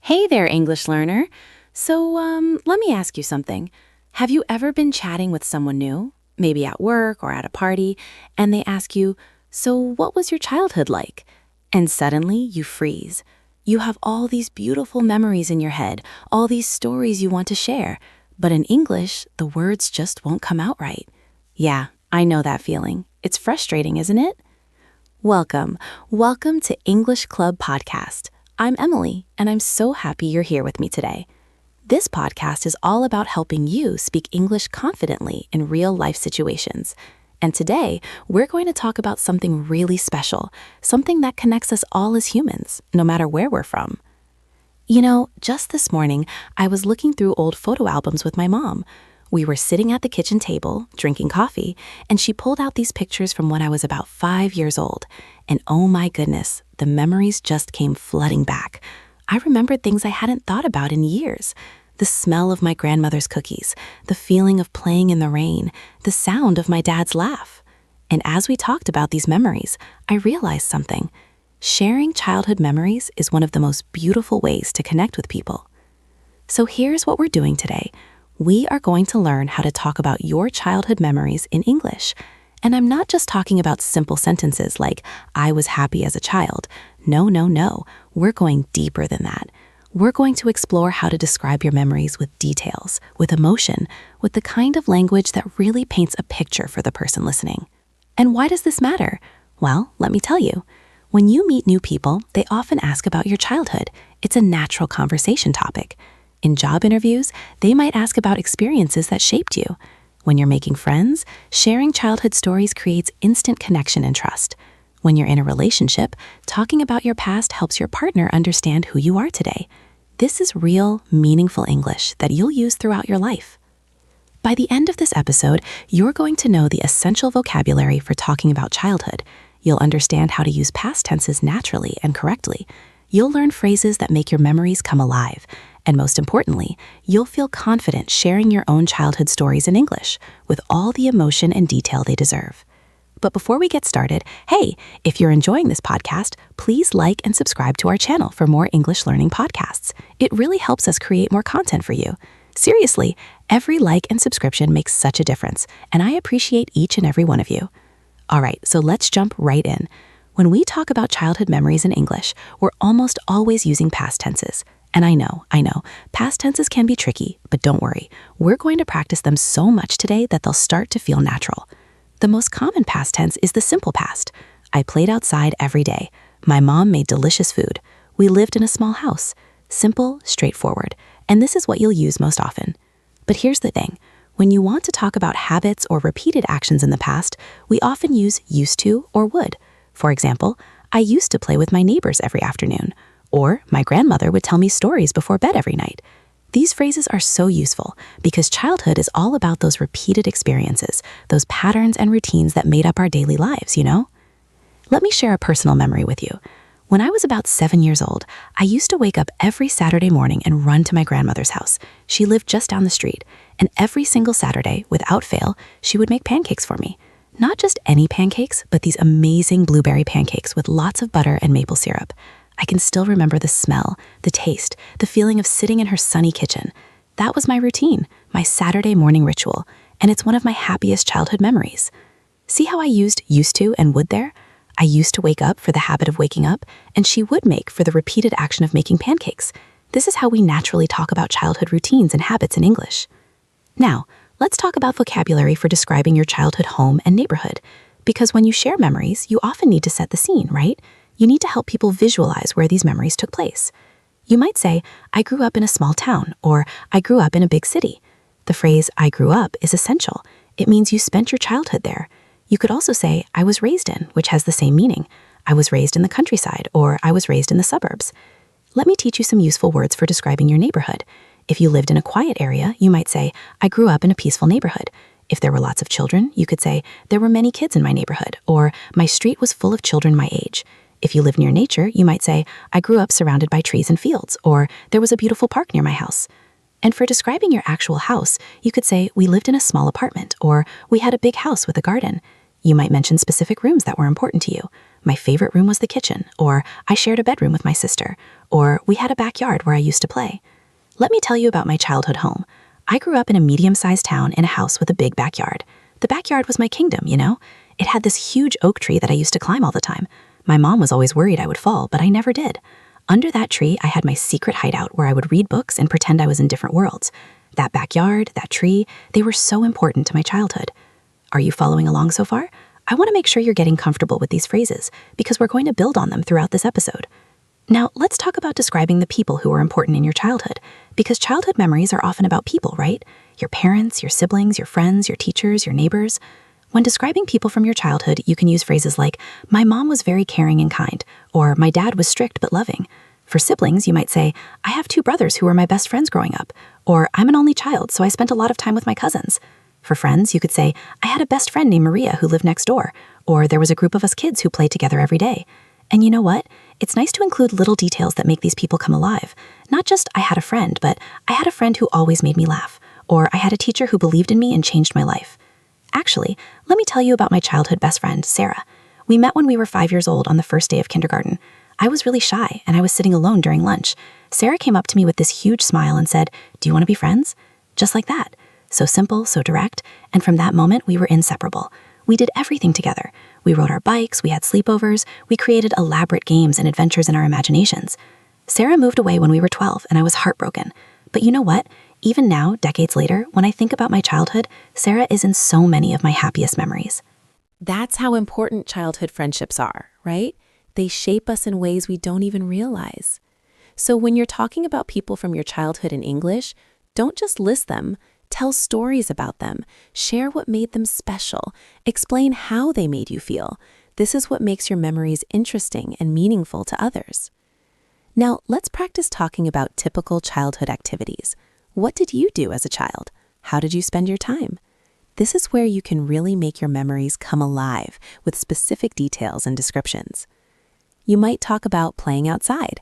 Hey there, English learner. Let me ask you something. Have you ever been chatting with someone new, maybe at work or at a party, and they ask you, so what was your childhood like? And suddenly you freeze. You have all these beautiful memories in your head, all these stories you want to share, but in English, the words just won't come out right. Yeah, I know that feeling. It's frustrating, isn't it? Welcome. Welcome to English Club Podcast. I'm Emily, and I'm so happy you're here with me today. This podcast is all about helping you speak English confidently in real-life situations. And today, we're going to talk about something really special, something that connects us all as humans, no matter where we're from. You know, just this morning, I was looking through old photo albums with my mom. We were sitting at the kitchen table, drinking coffee, and she pulled out these pictures from when I was about 5 years old. And oh my goodness, the memories just came flooding back. I remembered things I hadn't thought about in years. The smell of my grandmother's cookies, the feeling of playing in the rain, the sound of my dad's laugh. And as we talked about these memories, I realized something. Sharing childhood memories is one of the most beautiful ways to connect with people. So here's what we're doing today. We are going to learn how to talk about your childhood memories in English. And I'm not just talking about simple sentences like, I was happy as a child. No. We're going deeper than that. We're going to explore how to describe your memories with details, with emotion, with the kind of language that really paints a picture for the person listening. And why does this matter? Well, let me tell you. When you meet new people, they often ask about your childhood. It's a natural conversation topic. In job interviews, they might ask about experiences that shaped you. When you're making friends, sharing childhood stories creates instant connection and trust. When you're in a relationship, talking about your past helps your partner understand who you are today. This is real, meaningful English that you'll use throughout your life. By the end of this episode, you're going to know the essential vocabulary for talking about childhood. You'll understand how to use past tenses naturally and correctly. You'll learn phrases that make your memories come alive. And most importantly, you'll feel confident sharing your own childhood stories in English with all the emotion and detail they deserve. But before we get started, hey, if you're enjoying this podcast, please like and subscribe to our channel for more English learning podcasts. It really helps us create more content for you. Seriously, every like and subscription makes such a difference, and I appreciate each and every one of you. All right, so let's jump right in. When we talk about childhood memories in English, we're almost always using past tenses. And I know, past tenses can be tricky, but don't worry. We're going to practice them so much today that they'll start to feel natural. The most common past tense is the simple past. I played outside every day. My mom made delicious food. We lived in a small house. Simple, straightforward. And this is what you'll use most often. But here's the thing. When you want to talk about habits or repeated actions in the past, we often use used to or would. For example, I used to play with my neighbors every afternoon. Or my grandmother would tell me stories before bed every night. These phrases are so useful because childhood is all about those repeated experiences, those patterns and routines that made up our daily lives, you know? Let me share a personal memory with you. When I was about 7 years old, I used to wake up every Saturday morning and run to my grandmother's house. She lived just down the street, and every single Saturday, without fail, she would make pancakes for me. Not just any pancakes, but these amazing blueberry pancakes with lots of butter and maple syrup. I can still remember the smell, the taste, the feeling of sitting in her sunny kitchen. That was my routine, my Saturday morning ritual, and it's one of my happiest childhood memories. See how I used to and would there? I used to wake up for the habit of waking up, and she would make for the repeated action of making pancakes. This is how we naturally talk about childhood routines and habits in English. Now, let's talk about vocabulary for describing your childhood home and neighborhood. Because when you share memories, you often need to set the scene, right? You need to help people visualize where these memories took place. You might say, I grew up in a small town, or I grew up in a big city. The phrase, I grew up, is essential. It means you spent your childhood there. You could also say, I was raised in, which has the same meaning. I was raised in the countryside, or I was raised in the suburbs. Let me teach you some useful words for describing your neighborhood. If you lived in a quiet area, you might say, I grew up in a peaceful neighborhood. If there were lots of children, you could say, there were many kids in my neighborhood, or my street was full of children my age. If you live near nature, you might say, I grew up surrounded by trees and fields, or there was a beautiful park near my house. And for describing your actual house, you could say, we lived in a small apartment, or we had a big house with a garden. You might mention specific rooms that were important to you. My favorite room was the kitchen, or I shared a bedroom with my sister, or we had a backyard where I used to play. Let me tell you about my childhood home. I grew up in a medium-sized town in a house with a big backyard. The backyard was my kingdom, you know? It had this huge oak tree that I used to climb all the time. My mom was always worried I would fall, but I never did. Under that tree, I had my secret hideout where I would read books and pretend I was in different worlds. That backyard, that tree, they were so important to my childhood. Are you following along so far? I want to make sure you're getting comfortable with these phrases because we're going to build on them throughout this episode. Now, let's talk about describing the people who were important in your childhood, because childhood memories are often about people, right? Your parents, your siblings, your friends, your teachers, your neighbors. When describing people from your childhood, you can use phrases like, my mom was very caring and kind, or my dad was strict but loving. For siblings, you might say, I have 2 brothers who were my best friends growing up, or I'm an only child, so I spent a lot of time with my cousins. For friends, you could say, I had a best friend named Maria who lived next door, or there was a group of us kids who played together every day. And you know what? It's nice to include little details that make these people come alive. Not just I had a friend, but I had a friend who always made me laugh, or I had a teacher who believed in me and changed my life. Actually, let me tell you about my childhood best friend, Sarah. We met when we were 5 years old on the first day of kindergarten. I was really shy, and I was sitting alone during lunch. Sarah came up to me with this huge smile and said, do you want to be friends? Just like that. So simple, so direct, and from that moment, we were inseparable. We did everything together. We rode our bikes, we had sleepovers, we created elaborate games and adventures in our imaginations. Sarah moved away when we were 12, and I was heartbroken. But you know what? Even now, decades later, when I think about my childhood, Sarah is in so many of my happiest memories. That's how important childhood friendships are, right? They shape us in ways we don't even realize. So when you're talking about people from your childhood in English, don't just list them. Tell stories about them. Share what made them special. Explain how they made you feel. This is what makes your memories interesting and meaningful to others. Now, let's practice talking about typical childhood activities. What did you do as a child? How did you spend your time? This is where you can really make your memories come alive with specific details and descriptions. You might talk about playing outside.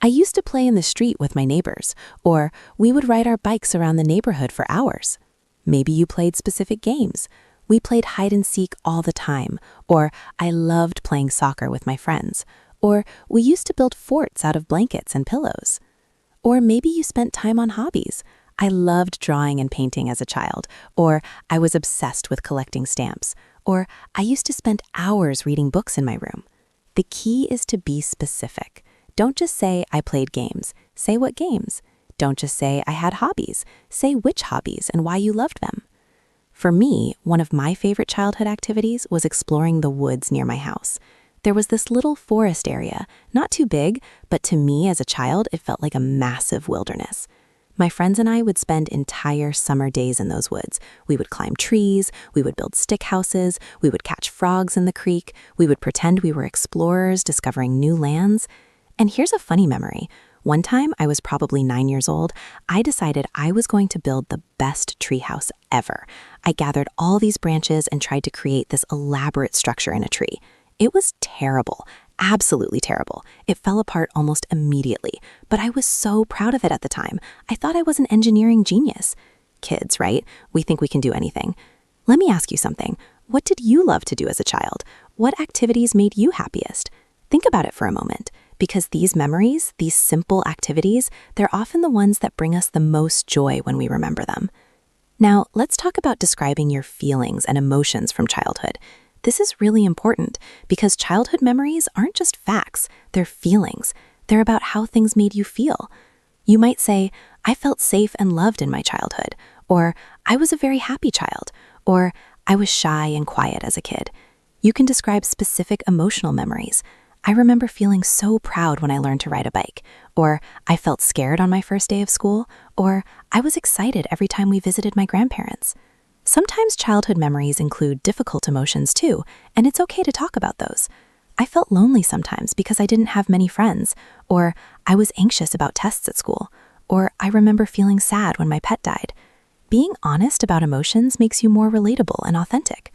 I used to play in the street with my neighbors, or we would ride our bikes around the neighborhood for hours. Maybe you played specific games. We played hide and seek all the time, or I loved playing soccer with my friends, or we used to build forts out of blankets and pillows. Or maybe you spent time on hobbies. I loved drawing and painting as a child, or I was obsessed with collecting stamps, or I used to spend hours reading books in my room. The key is to be specific. Don't just say, I played games. Say what games. Don't just say, I had hobbies. Say which hobbies and why you loved them. For me, one of my favorite childhood activities was exploring the woods near my house. There was this little forest area, not too big, but to me as a child, it felt like a massive wilderness. My friends and I would spend entire summer days in those woods. We would climb trees, we would build stick houses, we would catch frogs in the creek, we would pretend we were explorers discovering new lands. And here's a funny memory. One time, I was probably 9 years old, I decided I was going to build the best treehouse ever. I gathered all these branches and tried to create this elaborate structure in a tree. It was terrible, absolutely terrible. It fell apart almost immediately, but I was so proud of it at the time. I thought I was an engineering genius. Kids, right? We think we can do anything. Let me ask you something. What did you love to do as a child? What activities made you happiest? Think about it for a moment. Because these memories, these simple activities, they're often the ones that bring us the most joy when we remember them. Now, let's talk about describing your feelings and emotions from childhood. This is really important because childhood memories aren't just facts, they're feelings. They're about how things made you feel. You might say, I felt safe and loved in my childhood, or I was a very happy child, or I was shy and quiet as a kid. You can describe specific emotional memories. I remember feeling so proud when I learned to ride a bike, or I felt scared on my first day of school, or I was excited every time we visited my grandparents. Sometimes childhood memories include difficult emotions too, and it's okay to talk about those. I felt lonely sometimes because I didn't have many friends, or I was anxious about tests at school, or I remember feeling sad when my pet died. Being honest about emotions makes you more relatable and authentic.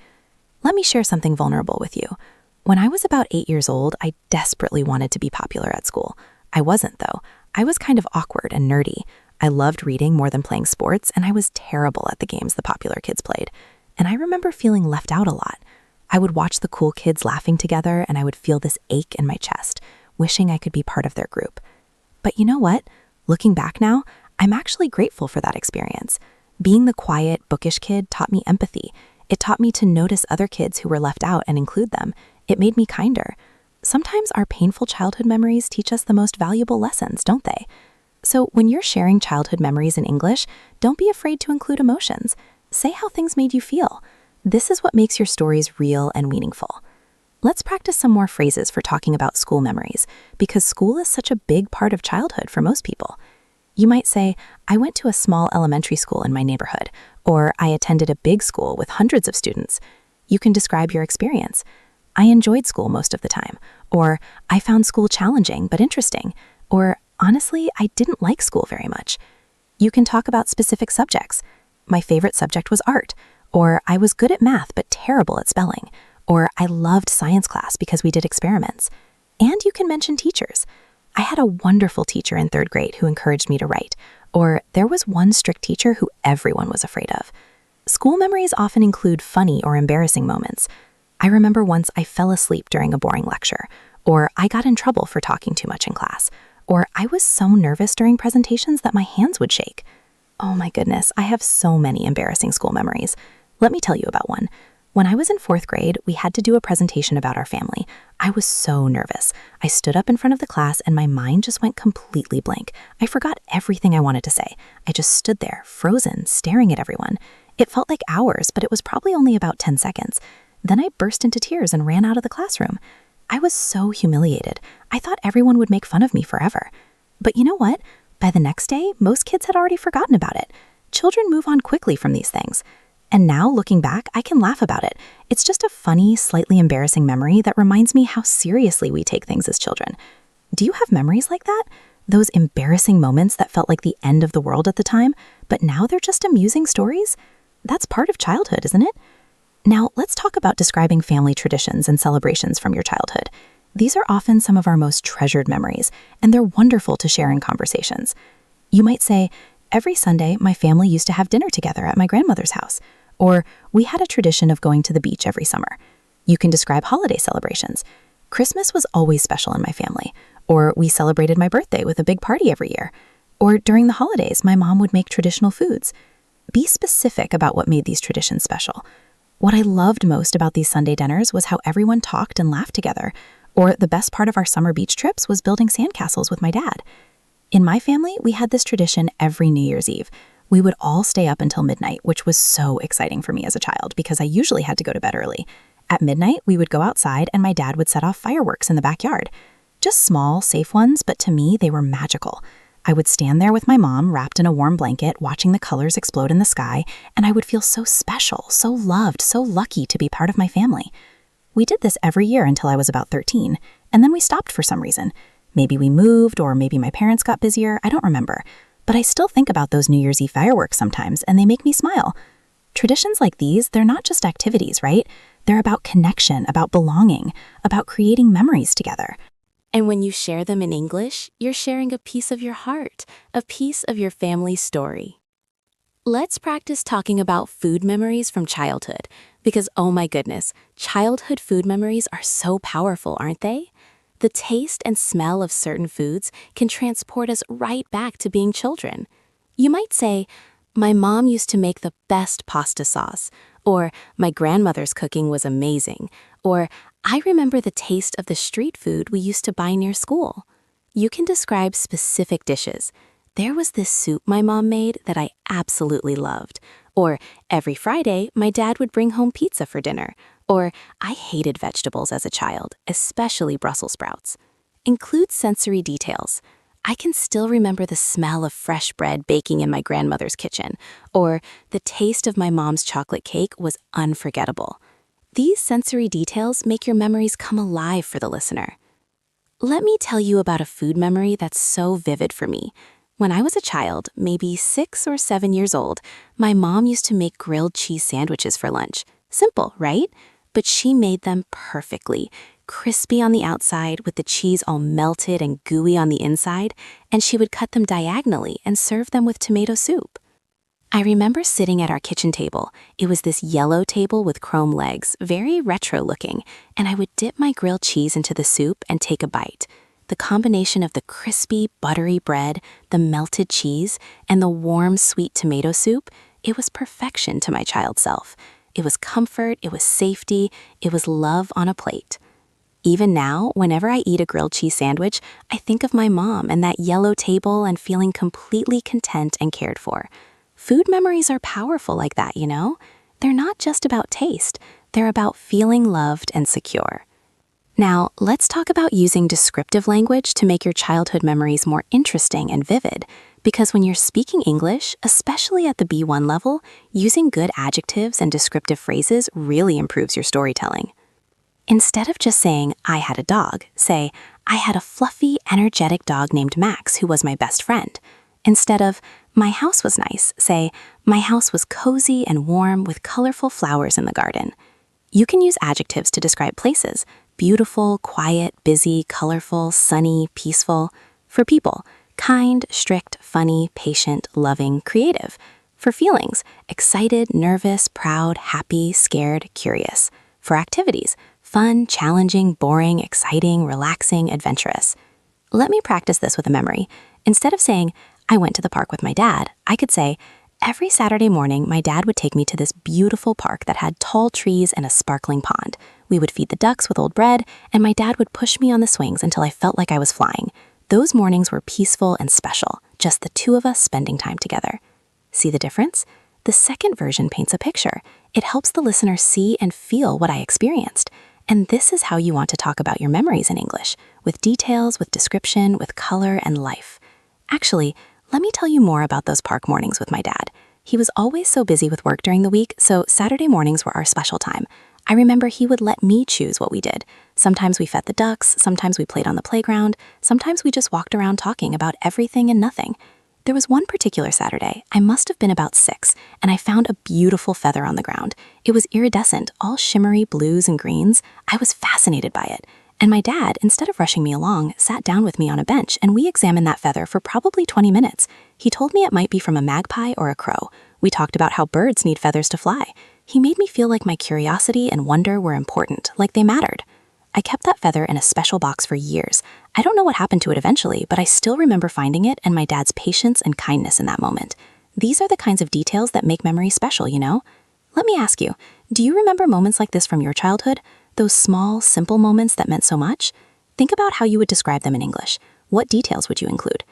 Let me share something vulnerable with you. When I was about 8 years old, I desperately wanted to be popular at school. I wasn't, though. I was kind of awkward and nerdy. I loved reading more than playing sports, and I was terrible at the games the popular kids played. And I remember feeling left out a lot. I would watch the cool kids laughing together and I would feel this ache in my chest, wishing I could be part of their group. But you know what? Looking back now, I'm actually grateful for that experience. Being the quiet, bookish kid taught me empathy. It taught me to notice other kids who were left out and include them. It made me kinder. Sometimes our painful childhood memories teach us the most valuable lessons, don't they? So when you're sharing childhood memories in English, don't be afraid to include emotions. Say how things made you feel. This is what makes your stories real and meaningful. Let's practice some more phrases for talking about school memories, because school is such a big part of childhood for most people. You might say, I went to a small elementary school in my neighborhood, or I attended a big school with hundreds of students. You can describe your experience. I enjoyed school most of the time, or I found school challenging but interesting, or honestly, I didn't like school very much. You can talk about specific subjects. My favorite subject was art, or I was good at math but terrible at spelling, or I loved science class because we did experiments. And you can mention teachers. I had a wonderful teacher in 3rd grade who encouraged me to write, or there was one strict teacher who everyone was afraid of. School memories often include funny or embarrassing moments. I remember once I fell asleep during a boring lecture, or I got in trouble for talking too much in class, or I was so nervous during presentations that my hands would shake. Oh my goodness, I have so many embarrassing school memories. Let me tell you about one. When I was in 4th grade, we had to do a presentation about our family. I was so nervous. I stood up in front of the class and my mind just went completely blank. I forgot everything I wanted to say. I just stood there, frozen, staring at everyone. It felt like hours, but it was probably only about 10 seconds. Then I burst into tears and ran out of the classroom. I was so humiliated. I thought everyone would make fun of me forever. But you know what? By the next day, most kids had already forgotten about it. Children move on quickly from these things. And now, looking back, I can laugh about it. It's just a funny, slightly embarrassing memory that reminds me how seriously we take things as children. Do you have memories like that? Those embarrassing moments that felt like the end of the world at the time, but now they're just amusing stories? That's part of childhood, isn't it? Now, let's talk about describing family traditions and celebrations from your childhood. These are often some of our most treasured memories, and they're wonderful to share in conversations. You might say, every Sunday, my family used to have dinner together at my grandmother's house, or we had a tradition of going to the beach every summer. You can describe holiday celebrations. Christmas was always special in my family, or we celebrated my birthday with a big party every year, or during the holidays, my mom would make traditional foods. Be specific about what made these traditions special. What I loved most about these Sunday dinners was how everyone talked and laughed together, or the best part of our summer beach trips was building sandcastles with my dad. In my family, we had this tradition every New Year's Eve. We would all stay up until midnight, which was so exciting for me as a child because I usually had to go to bed early. At midnight, we would go outside and my dad would set off fireworks in the backyard. Just small, safe ones, but to me, they were magical. I would stand there with my mom, wrapped in a warm blanket, watching the colors explode in the sky, and I would feel so special, so loved, so lucky to be part of my family. We did this every year until I was about 13, and then we stopped for some reason. Maybe we moved, or maybe my parents got busier, I don't remember. But I still think about those New Year's Eve fireworks sometimes, and they make me smile. Traditions like these, they're not just activities, right? They're about connection, about belonging, about creating memories together. And when you share them in English, you're sharing a piece of your heart, a piece of your family's story. Let's practice talking about food memories from childhood, because oh my goodness, childhood food memories are so powerful, aren't they? The taste and smell of certain foods can transport us right back to being children. You might say, my mom used to make the best pasta sauce, or my grandmother's cooking was amazing, or I remember the taste of the street food we used to buy near school. You can describe specific dishes. There was this soup my mom made that I absolutely loved. Or every Friday, my dad would bring home pizza for dinner. Or I hated vegetables as a child, especially Brussels sprouts. Include sensory details. I can still remember the smell of fresh bread baking in my grandmother's kitchen. Or the taste of my mom's chocolate cake was unforgettable. These sensory details make your memories come alive for the listener. Let me tell you about a food memory that's so vivid for me. When I was a child, maybe 6 or 7 years old, my mom used to make grilled cheese sandwiches for lunch. Simple, right? But she made them perfectly, crispy on the outside with the cheese all melted and gooey on the inside, and she would cut them diagonally and serve them with tomato soup. I remember sitting at our kitchen table. It was this yellow table with chrome legs, very retro looking, and I would dip my grilled cheese into the soup and take a bite. The combination of the crispy, buttery bread, the melted cheese, and the warm, sweet tomato soup, it was perfection to my child self. It was comfort, it was safety, it was love on a plate. Even now, whenever I eat a grilled cheese sandwich, I think of my mom and that yellow table and feeling completely content and cared for. Food memories are powerful like that, you know? They're not just about taste, they're about feeling loved and secure. Now, let's talk about using descriptive language to make your childhood memories more interesting and vivid, because when you're speaking English, especially at the B1 level, using good adjectives and descriptive phrases really improves your storytelling. Instead of just saying, I had a dog, say, I had a fluffy, energetic dog named Max who was my best friend. Instead of, my house was nice, say, my house was cozy and warm with colorful flowers in the garden. You can use adjectives to describe places: beautiful, quiet, busy, colorful, sunny, peaceful. For people, kind, strict, funny, patient, loving, creative. For feelings, excited, nervous, proud, happy, scared, curious. For activities, fun, challenging, boring, exciting, relaxing, adventurous. Let me practice this with a memory. Instead of saying, I went to the park with my dad, I could say, every Saturday morning, my dad would take me to this beautiful park that had tall trees and a sparkling pond. We would feed the ducks with old bread, and my dad would push me on the swings until I felt like I was flying. Those mornings were peaceful and special, just the two of us spending time together. See the difference? The second version paints a picture. It helps the listener see and feel what I experienced. And this is how you want to talk about your memories in English, with details, with description, with color, and life. Actually, let me tell you more about those park mornings with my dad. He was always so busy with work during the week, so Saturday mornings were our special time. I remember he would let me choose what we did. Sometimes we fed the ducks, sometimes we played on the playground, sometimes we just walked around talking about everything and nothing. There was one particular Saturday, I must have been about 6, and I found a beautiful feather on the ground. It was iridescent, all shimmery blues and greens. I was fascinated by it. And my dad, instead of rushing me along, sat down with me on a bench and we examined that feather for probably 20 minutes. He told me it might be from a magpie or a crow. We talked about how birds need feathers to fly. He made me feel like my curiosity and wonder were important, like they mattered. I kept that feather in a special box for years. I don't know what happened to it eventually, but I still remember finding it and my dad's patience and kindness in that moment. These are the kinds of details that make memories special, you know? Let me ask you, do you remember moments like this from your childhood? Those small, simple moments that meant so much? Think about how you would describe them in English. What details would you include?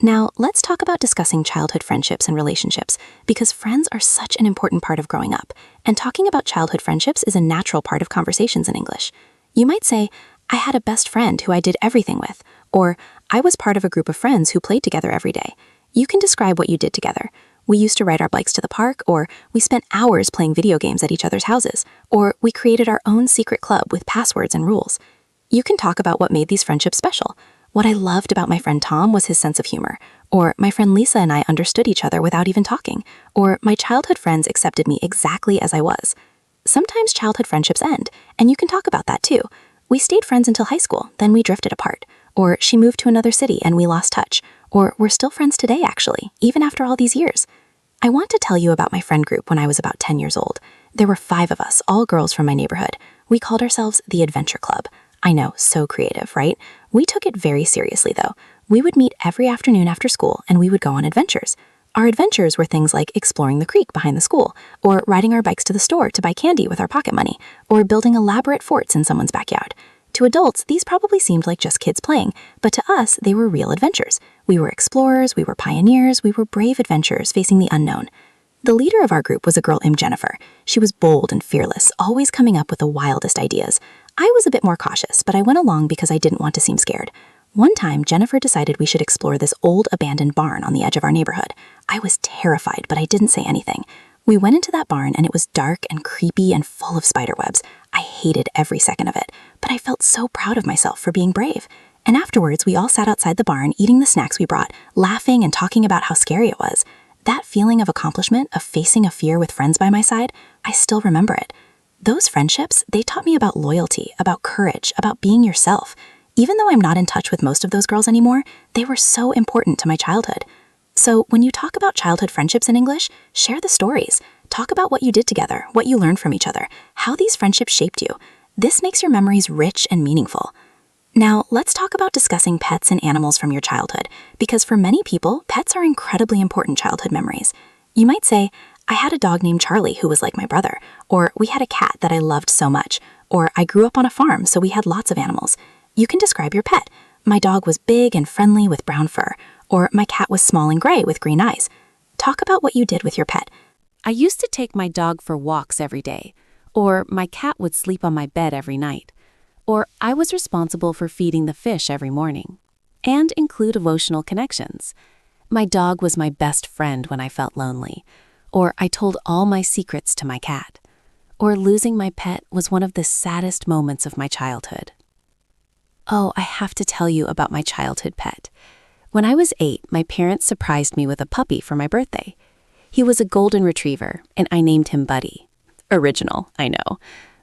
Now, let's talk about discussing childhood friendships and relationships, because friends are such an important part of growing up, and talking about childhood friendships is a natural part of conversations in English. You might say, I had a best friend who I did everything with, or I was part of a group of friends who played together every day. You can describe what you did together. We used to ride our bikes to the park, or we spent hours playing video games at each other's houses, or we created our own secret club with passwords and rules. You can talk about what made these friendships special. What I loved about my friend Tom was his sense of humor, or my friend Lisa and I understood each other without even talking, or my childhood friends accepted me exactly as I was. Sometimes childhood friendships end, and you can talk about that too. We stayed friends until high school, then we drifted apart, or she moved to another city and we lost touch, or we're still friends today actually, even after all these years. I want to tell you about my friend group when I was about 10 years old. There were 5 of us, all girls from my neighborhood. We called ourselves the Adventure Club. I know, so creative, right? We took it very seriously though. We would meet every afternoon after school and we would go on adventures. Our adventures were things like exploring the creek behind the school, or riding our bikes to the store to buy candy with our pocket money, or building elaborate forts in someone's backyard. To adults, these probably seemed like just kids playing, but to us, they were real adventures. We were explorers, we were pioneers, we were brave adventurers facing the unknown. The leader of our group was a girl named Jennifer. She was bold and fearless, always coming up with the wildest ideas. I was a bit more cautious, but I went along because I didn't want to seem scared. One time, Jennifer decided we should explore this old abandoned barn on the edge of our neighborhood. I was terrified, but I didn't say anything. We went into that barn and it was dark and creepy and full of spiderwebs. I hated every second of it, but I felt so proud of myself for being brave. And afterwards, we all sat outside the barn eating the snacks we brought, laughing and talking about how scary it was. That feeling of accomplishment, of facing a fear with friends by my side, I still remember it. Those friendships, they taught me about loyalty, about courage, about being yourself. Even though I'm not in touch with most of those girls anymore, they were so important to my childhood. So when you talk about childhood friendships in English, share the stories. Talk about what you did together, what you learned from each other, how these friendships shaped you. This makes your memories rich and meaningful. Now, let's talk about discussing pets and animals from your childhood, because for many people, pets are incredibly important childhood memories. You might say, I had a dog named Charlie who was like my brother, or we had a cat that I loved so much, or I grew up on a farm, so we had lots of animals. You can describe your pet. My dog was big and friendly with brown fur, or my cat was small and gray with green eyes. Talk about what you did with your pet. I used to take my dog for walks every day, or my cat would sleep on my bed every night, or I was responsible for feeding the fish every morning, and include emotional connections. My dog was my best friend when I felt lonely, or I told all my secrets to my cat, or losing my pet was one of the saddest moments of my childhood. Oh, I have to tell you about my childhood pet. When I was 8, my parents surprised me with a puppy for my birthday. He was a golden retriever, and I named him Buddy. Original, I know.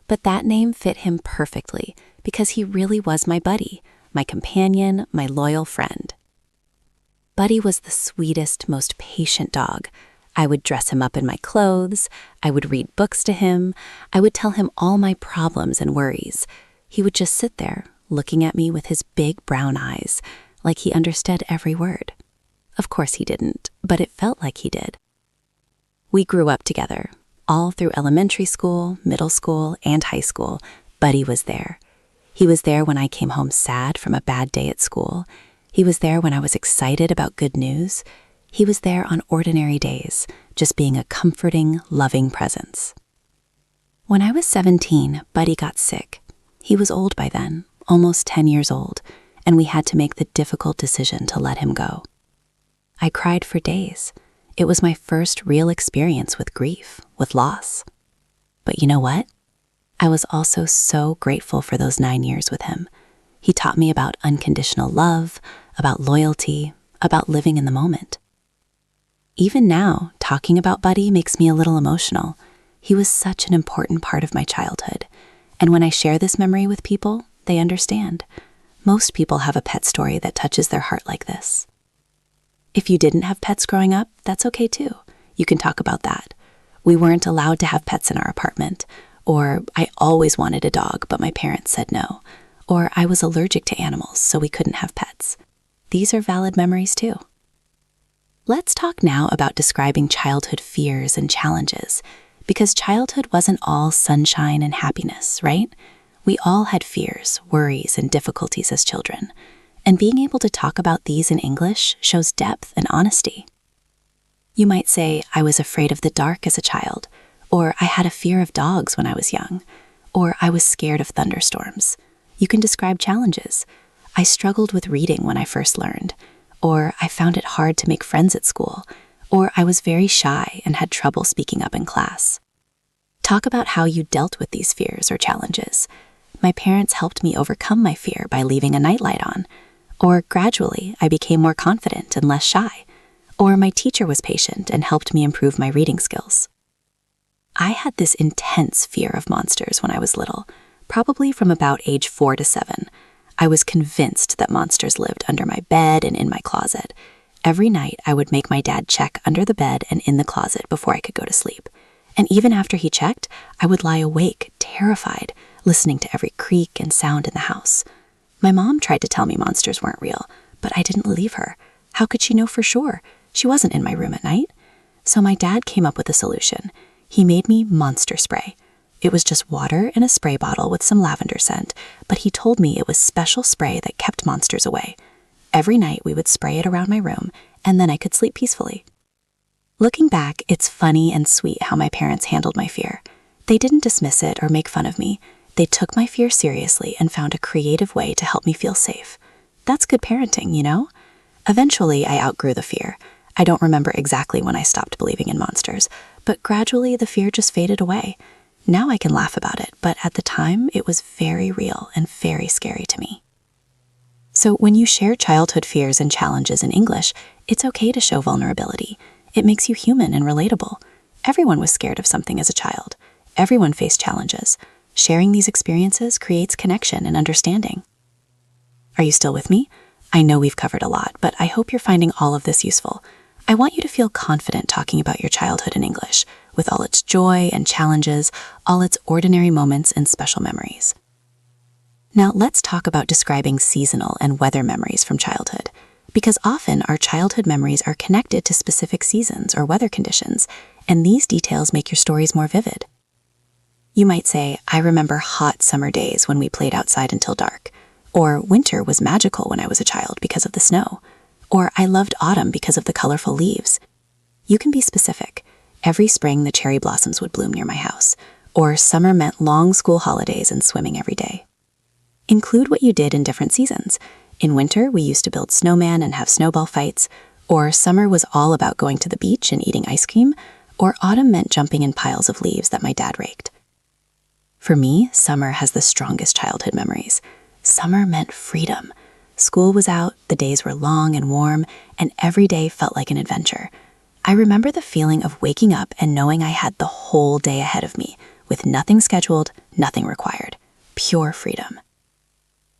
But that name fit him perfectly because he really was my buddy, my companion, my loyal friend. Buddy was the sweetest, most patient dog. I would dress him up in my clothes. I would read books to him. I would tell him all my problems and worries. He would just sit there, looking at me with his big brown eyes, like he understood every word. Of course he didn't, but it felt like he did. We grew up together, all through elementary school, middle school, and high school. Buddy was there. He was there when I came home sad from a bad day at school. He was there when I was excited about good news. He was there on ordinary days, just being a comforting, loving presence. When I was 17, Buddy got sick. He was old by then, almost 10 years old, and we had to make the difficult decision to let him go. I cried for days. It was my first real experience with grief, with loss. But you know what? I was also so grateful for those 9 years with him. He taught me about unconditional love, about loyalty, about living in the moment. Even now, talking about Buddy makes me a little emotional. He was such an important part of my childhood. And when I share this memory with people, they understand. Most people have a pet story that touches their heart like this. If you didn't have pets growing up, that's okay too. You can talk about that. We weren't allowed to have pets in our apartment, or I always wanted a dog, but my parents said no, or I was allergic to animals, so we couldn't have pets. These are valid memories too. Let's talk now about describing childhood fears and challenges, because childhood wasn't all sunshine and happiness, right? We all had fears, worries, and difficulties as children. And being able to talk about these in English shows depth and honesty. You might say, I was afraid of the dark as a child, or I had a fear of dogs when I was young, or I was scared of thunderstorms. You can describe challenges. I struggled with reading when I first learned, or I found it hard to make friends at school, or I was very shy and had trouble speaking up in class. Talk about how you dealt with these fears or challenges. My parents helped me overcome my fear by leaving a nightlight on. Or gradually, I became more confident and less shy. Or my teacher was patient and helped me improve my reading skills. I had this intense fear of monsters when I was little, probably from about age 4 to 7. I was convinced that monsters lived under my bed and in my closet. Every night, I would make my dad check under the bed and in the closet before I could go to sleep. And even after he checked, I would lie awake, terrified, listening to every creak and sound in the house. My mom tried to tell me monsters weren't real, but I didn't believe her. How could she know for sure? She wasn't in my room at night. So my dad came up with a solution. He made me monster spray. It was just water in a spray bottle with some lavender scent, but he told me it was special spray that kept monsters away. Every night we would spray it around my room, and then I could sleep peacefully. Looking back, it's funny and sweet how my parents handled my fear. They didn't dismiss it or make fun of me. They took my fear seriously and found a creative way to help me feel safe. That's good parenting, you know? Eventually, I outgrew the fear. I don't remember exactly when I stopped believing in monsters, but gradually the fear just faded away. Now I can laugh about it, but at the time, it was very real and very scary to me. So when you share childhood fears and challenges in English, it's okay to show vulnerability. It makes you human and relatable. Everyone was scared of something as a child. Everyone faced challenges. Sharing these experiences creates connection and understanding. Are you still with me? I know we've covered a lot, but I hope you're finding all of this useful. I want you to feel confident talking about your childhood in English, with all its joy and challenges, all its ordinary moments and special memories. Now, let's talk about describing seasonal and weather memories from childhood, because often our childhood memories are connected to specific seasons or weather conditions, and these details make your stories more vivid. You might say, I remember hot summer days when we played outside until dark, or winter was magical when I was a child because of the snow, or I loved autumn because of the colorful leaves. You can be specific. Every spring the cherry blossoms would bloom near my house, or summer meant long school holidays and swimming every day. Include what you did in different seasons. In winter, we used to build snowmen and have snowball fights, or summer was all about going to the beach and eating ice cream, or autumn meant jumping in piles of leaves that my dad raked. For me, summer has the strongest childhood memories. Summer meant freedom. School was out, the days were long and warm, and every day felt like an adventure. I remember the feeling of waking up and knowing I had the whole day ahead of me, with nothing scheduled, nothing required. Pure freedom.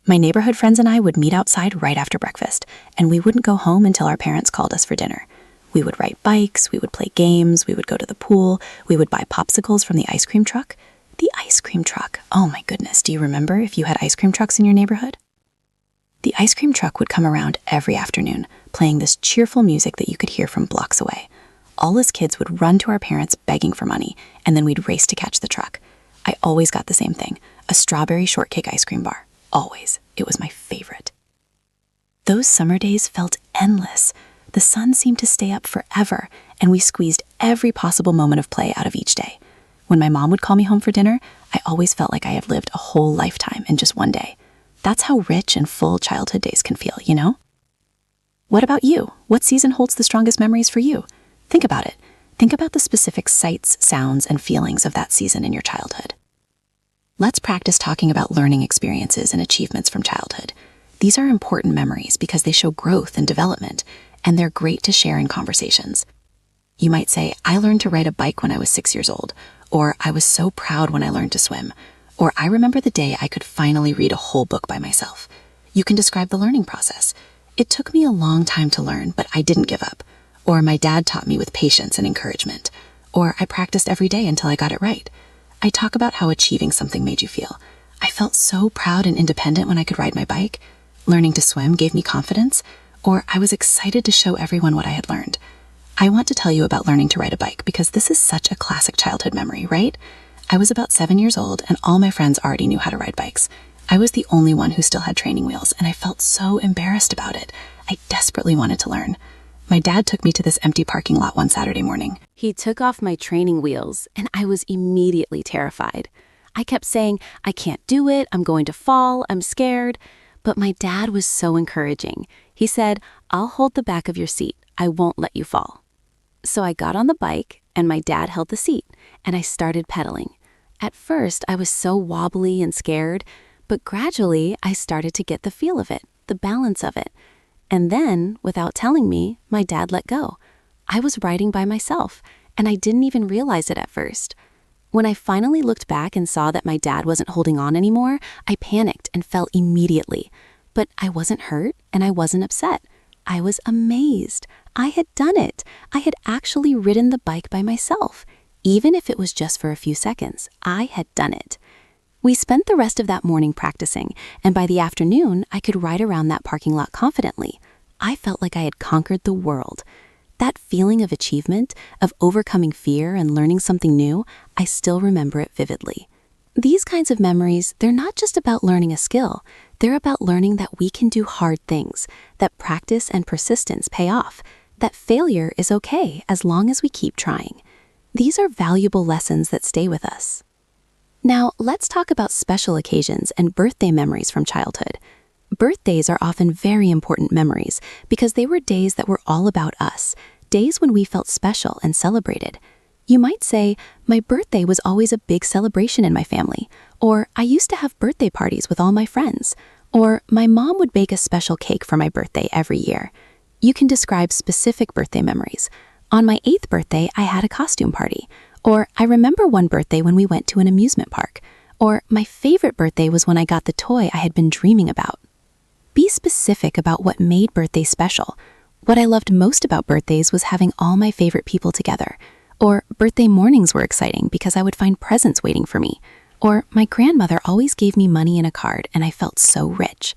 My neighborhood friends and I would meet outside right after breakfast, and we wouldn't go home until our parents called us for dinner. We would ride bikes, we would play games, we would go to the pool, we would buy popsicles from the ice cream truck. The ice cream truck. Oh my goodness, do you remember if you had ice cream trucks in your neighborhood? The ice cream truck would come around every afternoon, playing this cheerful music that you could hear from blocks away. All us kids would run to our parents begging for money, and then we'd race to catch the truck. I always got the same thing, a strawberry shortcake ice cream bar. Always. It was my favorite. Those summer days felt endless. The sun seemed to stay up forever, and we squeezed every possible moment of play out of each day. When my mom would call me home for dinner, I always felt like I had lived a whole lifetime in just one day. That's how rich and full childhood days can feel, you know? What about you? What season holds the strongest memories for you? Think about it. Think about the specific sights, sounds, and feelings of that season in your childhood. Let's practice talking about learning experiences and achievements from childhood. These are important memories because they show growth and development, and they're great to share in conversations. You might say, I learned to ride a bike when I was 6 years old, or I was so proud when I learned to swim, or I remember the day I could finally read a whole book by myself. You can describe the learning process. It took me a long time to learn, but I didn't give up. Or my dad taught me with patience and encouragement. Or I practiced every day until I got it right. I talk about how achieving something made you feel. I felt so proud and independent when I could ride my bike. Learning to swim gave me confidence, or I was excited to show everyone what I had learned. I want to tell you about learning to ride a bike because this is such a classic childhood memory, right? I was about 7 years old and all my friends already knew how to ride bikes. I was the only one who still had training wheels, and I felt so embarrassed about it. I desperately wanted to learn. My dad took me to this empty parking lot one Saturday morning. He took off my training wheels, and I was immediately terrified. I kept saying, I can't do it, I'm going to fall, I'm scared. But my dad was so encouraging. He said, I'll hold the back of your seat. I won't let you fall. So I got on the bike, and my dad held the seat, and I started pedaling. At first, I was so wobbly and scared, but gradually I started to get the feel of it, the balance of it. And then, without telling me, my dad let go. I was riding by myself, and I didn't even realize it at first. When I finally looked back and saw that my dad wasn't holding on anymore, I panicked and fell immediately. But I wasn't hurt, and I wasn't upset. I was amazed. I had done it. I had actually ridden the bike by myself. Even if it was just for a few seconds, I had done it. We spent the rest of that morning practicing, and by the afternoon, I could ride around that parking lot confidently. I felt like I had conquered the world. That feeling of achievement, of overcoming fear and learning something new, I still remember it vividly. These kinds of memories, they're not just about learning a skill. They're about learning that we can do hard things, that practice and persistence pay off, that failure is okay as long as we keep trying. These are valuable lessons that stay with us. Now, let's talk about special occasions and birthday memories from childhood. Birthdays are often very important memories because they were days that were all about us, days when we felt special and celebrated. You might say, my birthday was always a big celebration in my family, or I used to have birthday parties with all my friends, or my mom would bake a special cake for my birthday every year. You can describe specific birthday memories. On my 8th birthday, I had a costume party. Or I remember one birthday when we went to an amusement park. Or my favorite birthday was when I got the toy I had been dreaming about. Be specific about what made birthdays special. What I loved most about birthdays was having all my favorite people together. Or birthday mornings were exciting because I would find presents waiting for me. Or my grandmother always gave me money in a card and I felt so rich.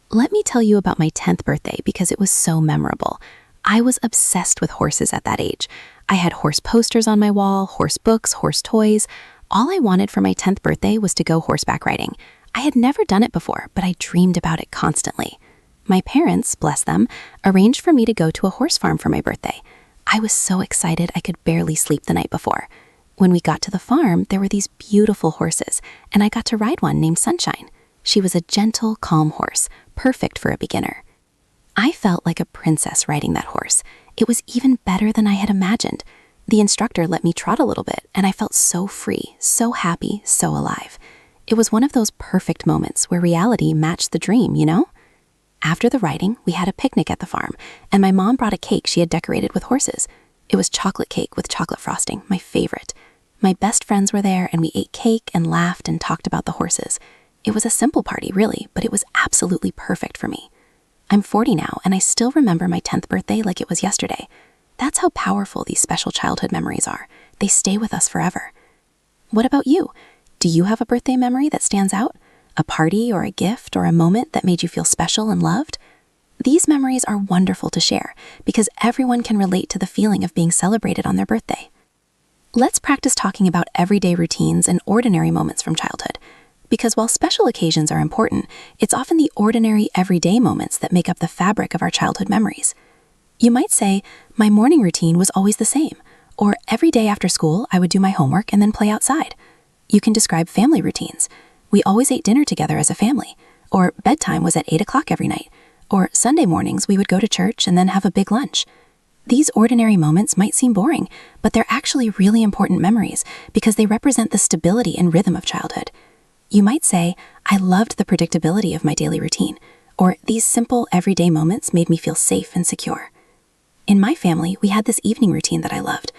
Let me tell you about my 10th birthday because it was so memorable. I was obsessed with horses at that age. I had horse posters on my wall, horse books, horse toys. All I wanted for my 10th birthday was to go horseback riding. I had never done it before, but I dreamed about it constantly. My parents, bless them, arranged for me to go to a horse farm for my birthday. I was so excited I could barely sleep the night before. When we got to the farm, there were these beautiful horses, and I got to ride one named Sunshine. She was a gentle, calm horse, perfect for a beginner. I felt like a princess riding that horse. It was even better than I had imagined. The instructor let me trot a little bit, and I felt so free, so happy, so alive. It was one of those perfect moments where reality matched the dream, you know? After the riding, we had a picnic at the farm, and my mom brought a cake she had decorated with horses. It was chocolate cake with chocolate frosting, my favorite. My best friends were there, and we ate cake and laughed and talked about the horses. It was a simple party, really, but it was absolutely perfect for me. I'm 40 now, and I still remember my 10th birthday like it was yesterday. That's how powerful these special childhood memories are. They stay with us forever. What about you? Do you have a birthday memory that stands out? A party or a gift or a moment that made you feel special and loved? These memories are wonderful to share because everyone can relate to the feeling of being celebrated on their birthday. Let's practice talking about everyday routines and ordinary moments from childhood. Because while special occasions are important, it's often the ordinary, everyday moments that make up the fabric of our childhood memories. You might say, my morning routine was always the same, or every day after school, I would do my homework and then play outside. You can describe family routines. We always ate dinner together as a family, or bedtime was at 8 o'clock every night, or Sunday mornings we would go to church and then have a big lunch. These ordinary moments might seem boring, but they're actually really important memories because they represent the stability and rhythm of childhood. You might say, I loved the predictability of my daily routine, or these simple everyday moments made me feel safe and secure. In my family, we had this evening routine that I loved.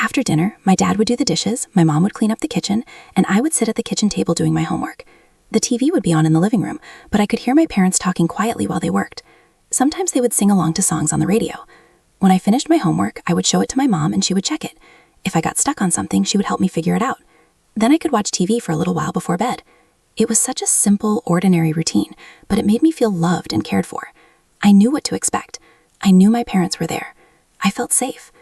After dinner, my dad would do the dishes, my mom would clean up the kitchen, and I would sit at the kitchen table doing my homework. The TV would be on in the living room, but I could hear my parents talking quietly while they worked. Sometimes they would sing along to songs on the radio. When I finished my homework, I would show it to my mom and she would check it. If I got stuck on something, she would help me figure it out. Then I could watch TV for a little while before bed. It was such a simple, ordinary routine, but it made me feel loved and cared for. I knew what to expect. I knew my parents were there. I felt safe.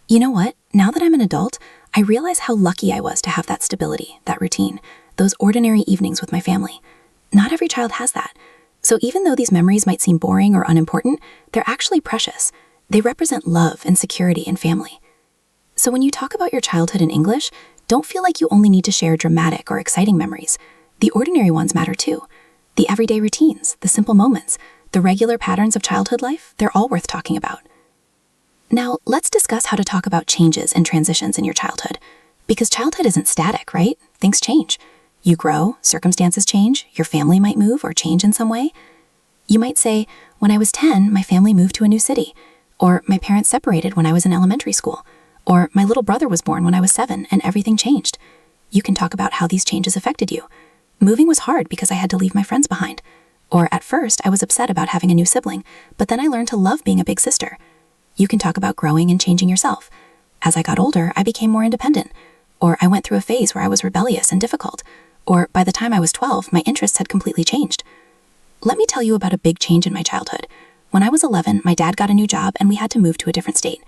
You know what? Now that I'm an adult, I realize how lucky I was to have that stability, that routine, those ordinary evenings with my family. Not every child has that. So even though these memories might seem boring or unimportant, they're actually precious. They represent love and security and family. So when you talk about your childhood in English, don't feel like you only need to share dramatic or exciting memories. The ordinary ones matter too. The everyday routines, the simple moments, the regular patterns of childhood life, they're all worth talking about. Now, let's discuss how to talk about changes and transitions in your childhood. Because childhood isn't static, right? Things change. You grow, circumstances change, your family might move or change in some way. You might say, when I was 10, my family moved to a new city. Or my parents separated when I was in elementary school. Or my little brother was born when I was 7 and everything changed. You can talk about how these changes affected you. Moving was hard because I had to leave my friends behind. Or at first, I was upset about having a new sibling, but then I learned to love being a big sister. You can talk about growing and changing yourself. As I got older, I became more independent. Or I went through a phase where I was rebellious and difficult. Or by the time I was 12, my interests had completely changed. Let me tell you about a big change in my childhood. When I was 11, my dad got a new job and we had to move to a different state.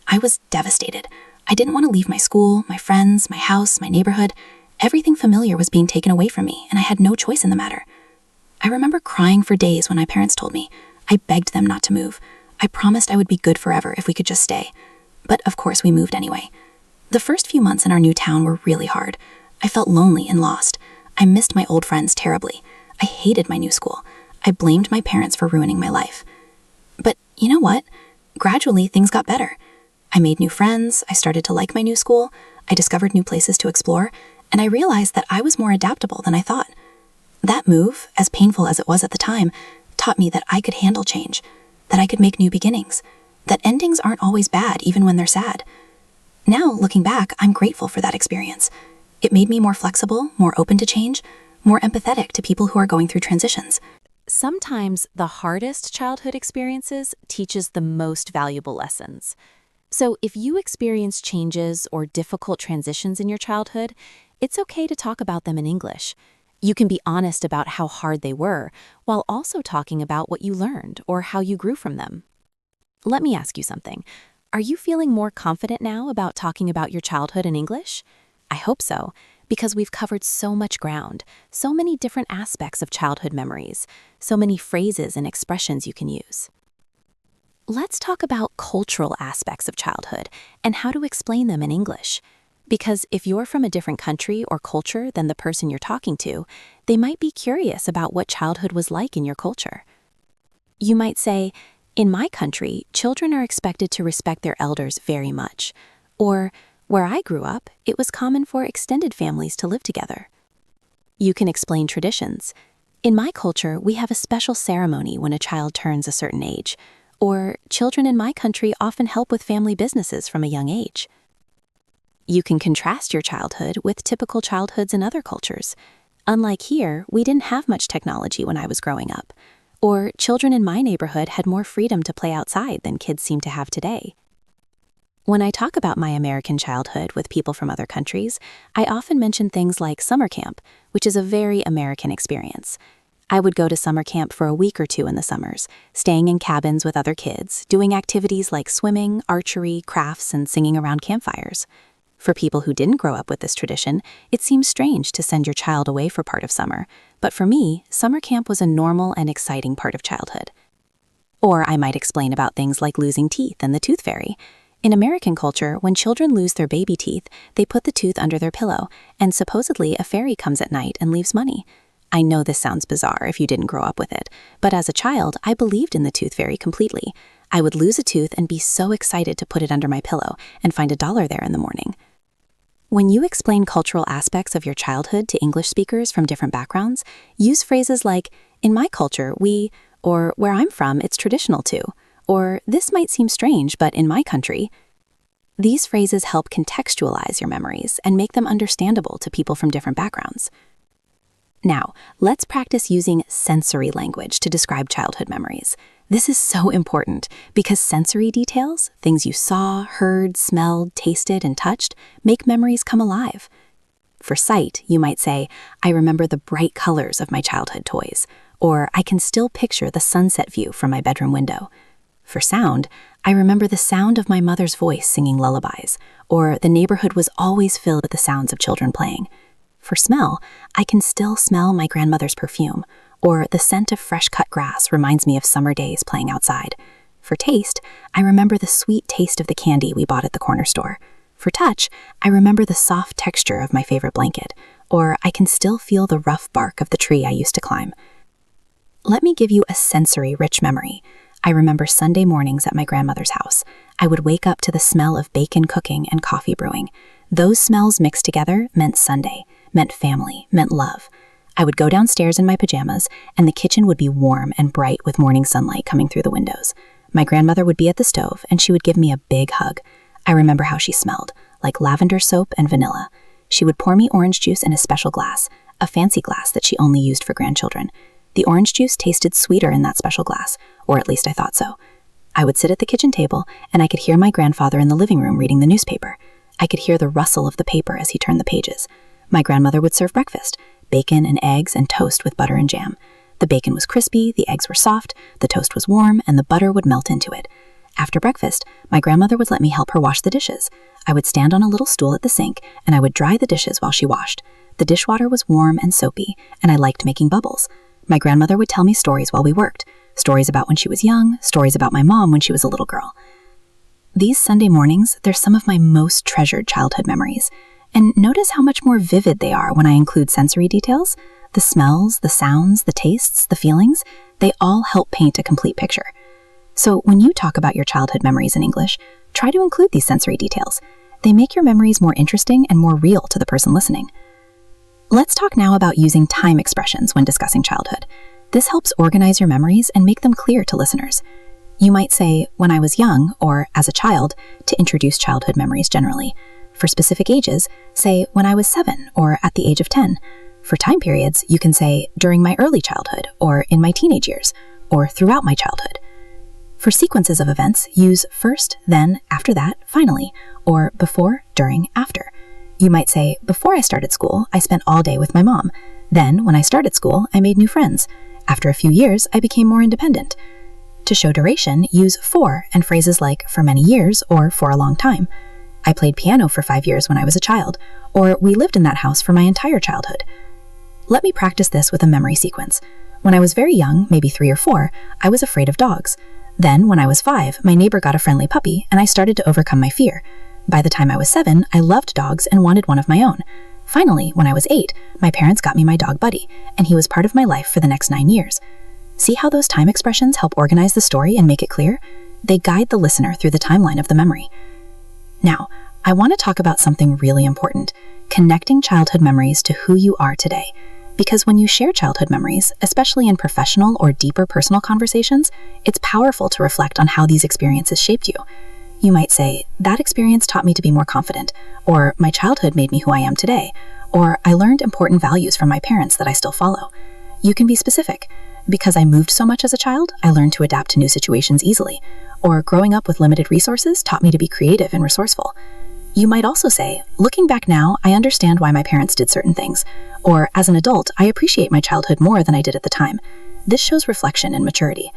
I was devastated. I didn't want to leave my school, my friends, my house, my neighborhood. Everything familiar was being taken away from me, and I had no choice in the matter. I remember crying for days when my parents told me. I begged them not to move. I promised I would be good forever if we could just stay. But of course we moved anyway. The first few months in our new town were really hard. I felt lonely and lost. I missed my old friends terribly. I hated my new school. I blamed my parents for ruining my life. But you know what? Gradually, things got better. I made new friends, I started to like my new school, I discovered new places to explore, and I realized that I was more adaptable than I thought. That move, as painful as it was at the time, taught me that I could handle change, that I could make new beginnings, that endings aren't always bad even when they're sad. Now, looking back, I'm grateful for that experience. It made me more flexible, more open to change, more empathetic to people who are going through transitions. Sometimes the hardest childhood experiences teaches the most valuable lessons. So if you experience changes or difficult transitions in your childhood, it's okay to talk about them in English. You can be honest about how hard they were, while also talking about what you learned or how you grew from them. Let me ask you something. Are you feeling more confident now about talking about your childhood in English? I hope so, because we've covered so much ground, so many different aspects of childhood memories, so many phrases and expressions you can use. Let's talk about cultural aspects of childhood and how to explain them in English. Because if you're from a different country or culture than the person you're talking to, they might be curious about what childhood was like in your culture. You might say, "In my country, children are expected to respect their elders very much." Or, "Where I grew up, it was common for extended families to live together." You can explain traditions. "In my culture, we have a special ceremony when a child turns a certain age." Or, "Children in my country often help with family businesses from a young age." You can contrast your childhood with typical childhoods in other cultures. "Unlike here, we didn't have much technology when I was growing up." Or, "Children in my neighborhood had more freedom to play outside than kids seem to have today." When I talk about my American childhood with people from other countries, I often mention things like summer camp, which is a very American experience. I would go to summer camp for a week or two in the summers, staying in cabins with other kids, doing activities like swimming, archery, crafts, and singing around campfires. For people who didn't grow up with this tradition, it seems strange to send your child away for part of summer, but for me, summer camp was a normal and exciting part of childhood. Or I might explain about things like losing teeth and the tooth fairy. In American culture, when children lose their baby teeth, they put the tooth under their pillow, and supposedly a fairy comes at night and leaves money. I know this sounds bizarre if you didn't grow up with it, but as a child, I believed in the tooth fairy completely. I would lose a tooth and be so excited to put it under my pillow and find $1 there in the morning. When you explain cultural aspects of your childhood to English speakers from different backgrounds, use phrases like, "In my culture, we," or "Where I'm from, it's traditional to," or "This might seem strange, but in my country." These phrases help contextualize your memories and make them understandable to people from different backgrounds. Now, let's practice using sensory language to describe childhood memories. This is so important because sensory details, things you saw, heard, smelled, tasted, and touched, make memories come alive. For sight, you might say, "I remember the bright colors of my childhood toys," or "I can still picture the sunset view from my bedroom window." For sound, "I remember the sound of my mother's voice singing lullabies," or "The neighborhood was always filled with the sounds of children playing." For smell, "I can still smell my grandmother's perfume," or "The scent of fresh-cut grass reminds me of summer days playing outside." For taste, "I remember the sweet taste of the candy we bought at the corner store." For touch, "I remember the soft texture of my favorite blanket," or "I can still feel the rough bark of the tree I used to climb." Let me give you a sensory-rich memory. I remember Sunday mornings at my grandmother's house. I would wake up to the smell of bacon cooking and coffee brewing. Those smells mixed together meant Sunday, meant family, meant love. I would go downstairs in my pajamas, and the kitchen would be warm and bright with morning sunlight coming through the windows. My grandmother would be at the stove, and she would give me a big hug. I remember how she smelled, like lavender soap and vanilla. She would pour me orange juice in a special glass, a fancy glass that she only used for grandchildren. The orange juice tasted sweeter in that special glass, or at least I thought so. I would sit at the kitchen table, and I could hear my grandfather in the living room reading the newspaper. I could hear the rustle of the paper as he turned the pages. My grandmother would serve breakfast, bacon and eggs and toast with butter and jam. The bacon was crispy, the eggs were soft, the toast was warm, and the butter would melt into it. After breakfast, my grandmother would let me help her wash the dishes. I would stand on a little stool at the sink, and I would dry the dishes while she washed. The dishwater was warm and soapy, and I liked making bubbles. My grandmother would tell me stories while we worked, stories about when she was young, stories about my mom when she was a little girl. These Sunday mornings, they're some of my most treasured childhood memories. And notice how much more vivid they are when I include sensory details. The smells, the sounds, the tastes, the feelings, they all help paint a complete picture. So when you talk about your childhood memories in English, try to include these sensory details. They make your memories more interesting and more real to the person listening. Let's talk now about using time expressions when discussing childhood. This helps organize your memories and make them clear to listeners. You might say, "When I was young," or "as a child," to introduce childhood memories generally. For specific ages, say, "When I was 7," or "at the age of 10." For time periods, you can say during my early childhood, or in my teenage years, or throughout my childhood. For sequences of events, use first, then, after that, finally, or before, during, after. You might say, before I started school, I spent all day with my mom. Then, when I started school, I made new friends. After a few years, I became more independent. To show duration, use for and phrases like for many years or for a long time. I played piano for 5 years when I was a child, or we lived in that house for my entire childhood. Let me practice this with a memory sequence. When I was very young, maybe 3 or 4, I was afraid of dogs. Then, when I was 5, my neighbor got a friendly puppy, and I started to overcome my fear. By the time I was 7, I loved dogs and wanted one of my own. Finally, when I was 8, my parents got me my dog Buddy, and he was part of my life for the next 9 years. See how those time expressions help organize the story and make it clear? They guide the listener through the timeline of the memory. Now, I want to talk about something really important, connecting childhood memories to who you are today. Because when you share childhood memories, especially in professional or deeper personal conversations, it's powerful to reflect on how these experiences shaped you. You might say, that experience taught me to be more confident, or my childhood made me who I am today, or I learned important values from my parents that I still follow. You can be specific. Because I moved so much as a child, I learned to adapt to new situations easily, or growing up with limited resources taught me to be creative and resourceful. You might also say, looking back now, I understand why my parents did certain things, or as an adult, I appreciate my childhood more than I did at the time. This shows reflection and maturity.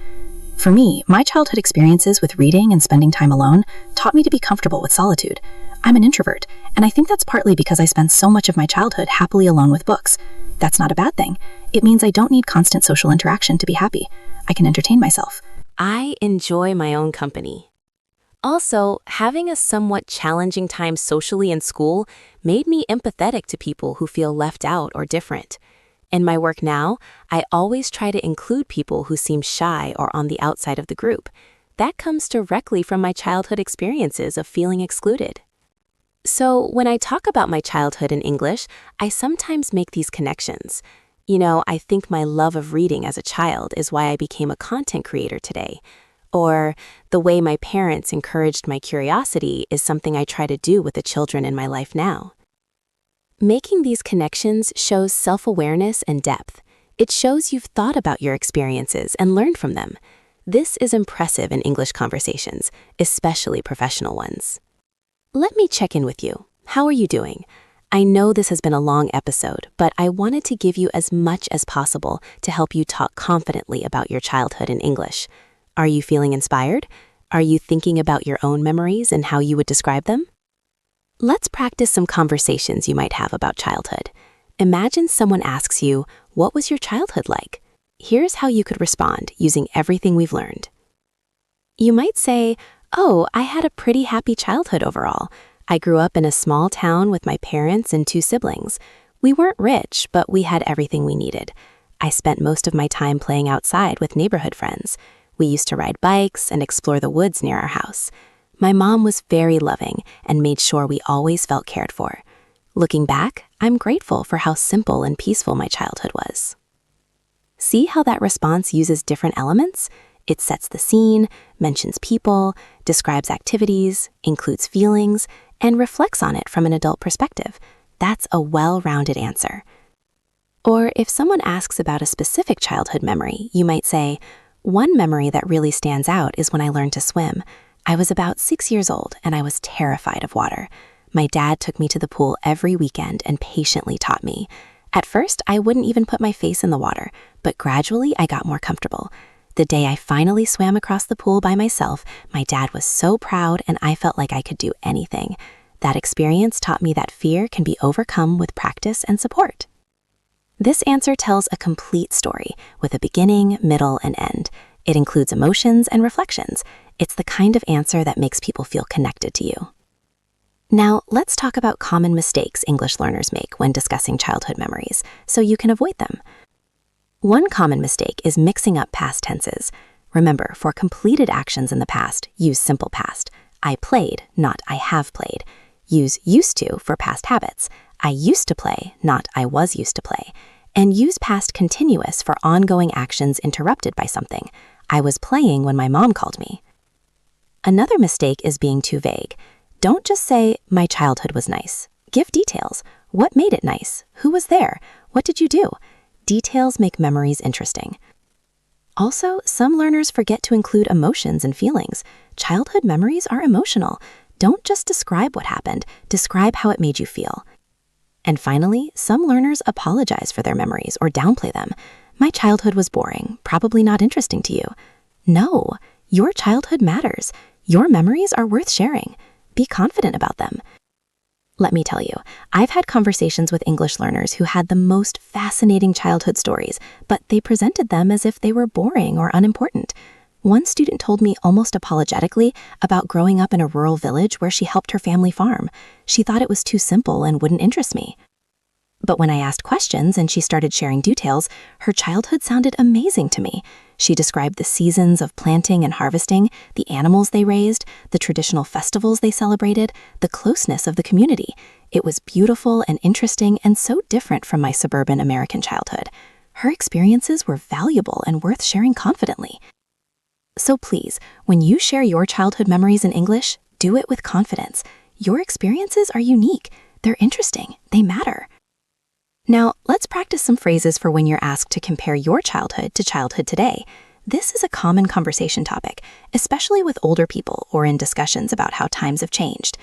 For me, my childhood experiences with reading and spending time alone taught me to be comfortable with solitude. I'm an introvert, and I think that's partly because I spent so much of my childhood happily alone with books. That's not a bad thing. It means I don't need constant social interaction to be happy. I can entertain myself. I enjoy my own company. Also, having a somewhat challenging time socially in school made me empathetic to people who feel left out or different. In my work now, I always try to include people who seem shy or on the outside of the group. That comes directly from my childhood experiences of feeling excluded. So when I talk about my childhood in English, I sometimes make these connections. I think my love of reading as a child is why I became a content creator today. Or the way my parents encouraged my curiosity is something I try to do with the children in my life now. Making these connections shows self-awareness and depth. It shows you've thought about your experiences and learned from them. This is impressive in English conversations, especially professional ones. Let me check in with you. How are you doing? I know this has been a long episode, but I wanted to give you as much as possible to help you talk confidently about your childhood in English. Are you feeling inspired? Are you thinking about your own memories and how you would describe them? Let's practice some conversations you might have about childhood. Imagine someone asks you, what was your childhood like? Here's how you could respond using everything we've learned. You might say, oh, I had a pretty happy childhood overall. I grew up in a small town with my parents and 2 siblings. We weren't rich, but we had everything we needed. I spent most of my time playing outside with neighborhood friends. We used to ride bikes and explore the woods near our house. My mom was very loving and made sure we always felt cared for. Looking back, I'm grateful for how simple and peaceful my childhood was. See how that response uses different elements? It sets the scene, mentions people, describes activities, includes feelings, and reflects on it from an adult perspective. That's a well-rounded answer. Or if someone asks about a specific childhood memory, you might say, one memory that really stands out is when I learned to swim. I was about 6 years old and I was terrified of water. My dad took me to the pool every weekend and patiently taught me. At first, I wouldn't even put my face in the water, but gradually I got more comfortable. The day I finally swam across the pool by myself, my dad was so proud and I felt like I could do anything. That experience taught me that fear can be overcome with practice and support. This answer tells a complete story with a beginning, middle, and end. It includes emotions and reflections. It's the kind of answer that makes people feel connected to you. Now, let's talk about common mistakes English learners make when discussing childhood memories, so you can avoid them. One common mistake is mixing up past tenses. Remember, for completed actions in the past, use simple past. I played, not I have played. Use used to for past habits. I used to play, not I was used to play. And use past continuous for ongoing actions interrupted by something. I was playing when my mom called me. Another mistake is being too vague. Don't just say, my childhood was nice. Give details. What made it nice? Who was there? What did you do? Details make memories interesting. Also, some learners forget to include emotions and feelings. Childhood memories are emotional. Don't just describe what happened, describe how it made you feel. And finally, some learners apologize for their memories or downplay them. My childhood was boring, probably not interesting to you. No, your childhood matters. Your memories are worth sharing. Be confident about them. Let me tell you, I've had conversations with English learners who had the most fascinating childhood stories, but they presented them as if they were boring or unimportant. One student told me almost apologetically about growing up in a rural village where she helped her family farm. She thought it was too simple and wouldn't interest me. But when I asked questions and she started sharing details, her childhood sounded amazing to me. She described the seasons of planting and harvesting, the animals they raised, the traditional festivals they celebrated, the closeness of the community. It was beautiful and interesting and so different from my suburban American childhood. Her experiences were valuable and worth sharing confidently. So please, when you share your childhood memories in English, do it with confidence. Your experiences are unique. They're interesting. They matter. Now, let's practice some phrases for when you're asked to compare your childhood to childhood today. This is a common conversation topic, especially with older people or in discussions about how times have changed.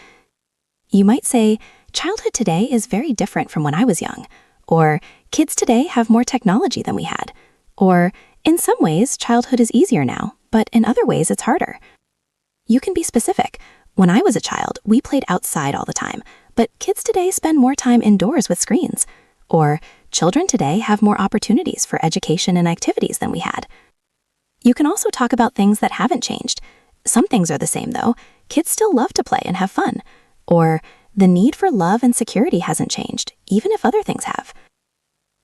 You might say, childhood today is very different from when I was young. Or, kids today have more technology than we had. Or, in some ways, childhood is easier now, but in other ways, it's harder. You can be specific. When I was a child, we played outside all the time, but kids today spend more time indoors with screens. Or, children today have more opportunities for education and activities than we had. You can also talk about things that haven't changed. Some things are the same, though. Kids still love to play and have fun. Or, the need for love and security hasn't changed, even if other things have.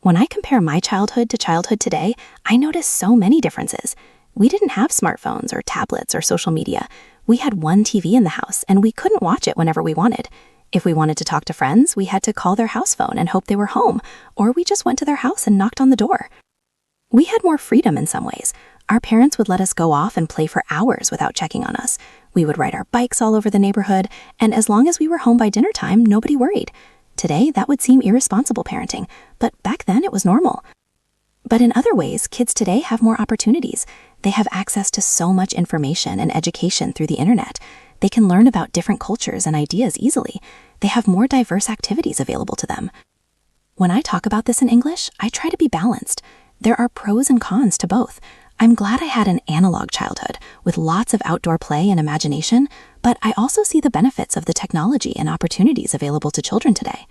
When I compare my childhood to childhood today, I notice so many differences. We didn't have smartphones or tablets or social media. We had one TV in the house, and we couldn't watch it whenever we wanted. If we wanted to talk to friends, we had to call their house phone and hope they were home, or we just went to their house and knocked on the door. We had more freedom in some ways. Our parents would let us go off and play for hours without checking on us. We would ride our bikes all over the neighborhood, and as long as we were home by dinner time, nobody worried. Today, that would seem irresponsible parenting, but back then it was normal. But in other ways, kids today have more opportunities. They have access to so much information and education through the internet. They can learn about different cultures and ideas easily. They have more diverse activities available to them. When I talk about this in English, I try to be balanced. There are pros and cons to both. I'm glad I had an analog childhood with lots of outdoor play and imagination, but I also see the benefits of the technology and opportunities available to children today.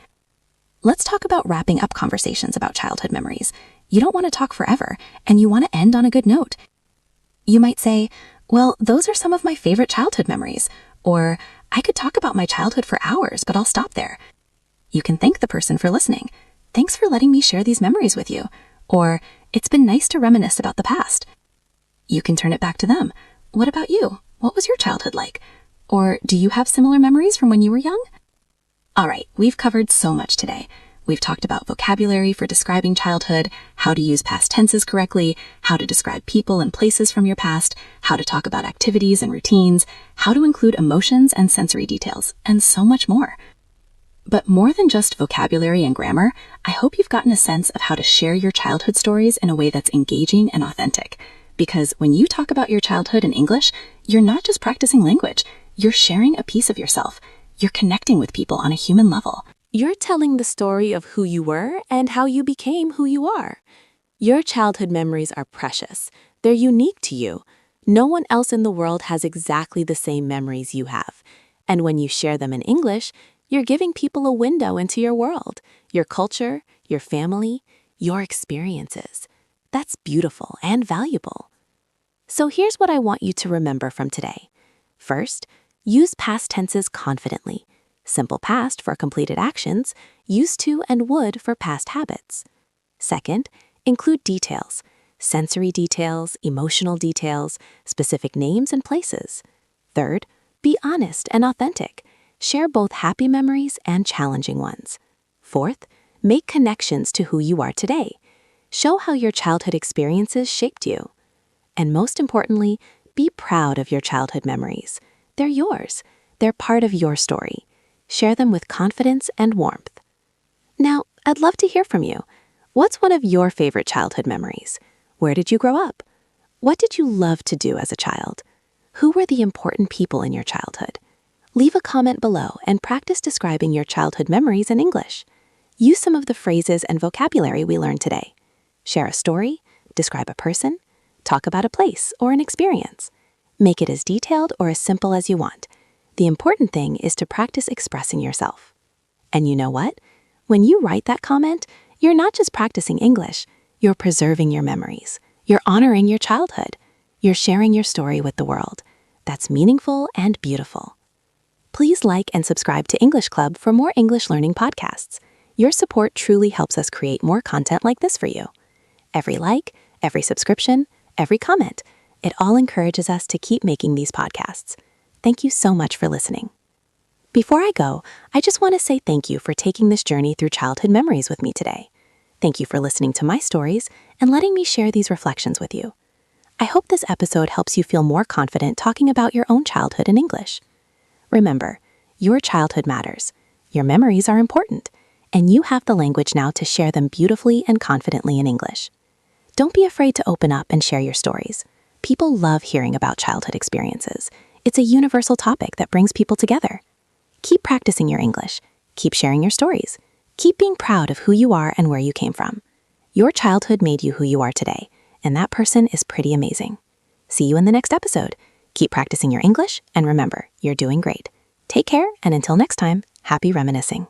Let's talk about wrapping up conversations about childhood memories. You don't want to talk forever, and you want to end on a good note. You might say, well, those are some of my favorite childhood memories, or I could talk about my childhood for hours, but I'll stop there. You can thank the person for listening. Thanks for letting me share these memories with you. Or, it's been nice to reminisce about the past. You can turn it back to them. What about you? What was your childhood like? Or do you have similar memories from when you were young? All right, we've covered so much today. We've talked about vocabulary for describing childhood, how to use past tenses correctly, how to describe people and places from your past, how to talk about activities and routines, how to include emotions and sensory details, and so much more. But more than just vocabulary and grammar, I hope you've gotten a sense of how to share your childhood stories in a way that's engaging and authentic. Because when you talk about your childhood in English, you're not just practicing language, you're sharing a piece of yourself. You're connecting with people on a human level. You're telling the story of who you were and how you became who you are. Your childhood memories are precious. They're unique to you. No one else in the world has exactly the same memories you have. And when you share them in English, you're giving people a window into your world, your culture, your family, your experiences. That's beautiful and valuable. So here's what I want you to remember from today. First, use past tenses confidently. Simple past for completed actions, used to and would for past habits. Second, include details, sensory details, emotional details, specific names and places. Third, be honest and authentic. Share both happy memories and challenging ones. Fourth, make connections to who you are today. Show how your childhood experiences shaped you. And most importantly, be proud of your childhood memories. They're yours. They're part of your story. Share them with confidence and warmth. Now, I'd love to hear from you. What's one of your favorite childhood memories? Where did you grow up? What did you love to do as a child? Who were the important people in your childhood? Leave a comment below and practice describing your childhood memories in English. Use some of the phrases and vocabulary we learned today. Share a story, describe a person, talk about a place or an experience. Make it as detailed or as simple as you want. The important thing is to practice expressing yourself. And you know what? When you write that comment, you're not just practicing English, you're preserving your memories. You're honoring your childhood. You're sharing your story with the world. That's meaningful and beautiful. Please like and subscribe to English Club for more English learning podcasts. Your support truly helps us create more content like this for you. Every like, every subscription, every comment, it all encourages us to keep making these podcasts. Thank you so much for listening. Before I go, I just want to say thank you for taking this journey through childhood memories with me today. Thank you for listening to my stories and letting me share these reflections with you. I hope this episode helps you feel more confident talking about your own childhood in English. Remember, your childhood matters. Your memories are important, and you have the language now to share them beautifully and confidently in English. Don't be afraid to open up and share your stories. People love hearing about childhood experiences. It's a universal topic that brings people together. Keep practicing your English. Keep sharing your stories. Keep being proud of who you are and where you came from. Your childhood made you who you are today, and that person is pretty amazing. See you in the next episode. Keep practicing your English, and remember, you're doing great. Take care, and until next time, happy reminiscing.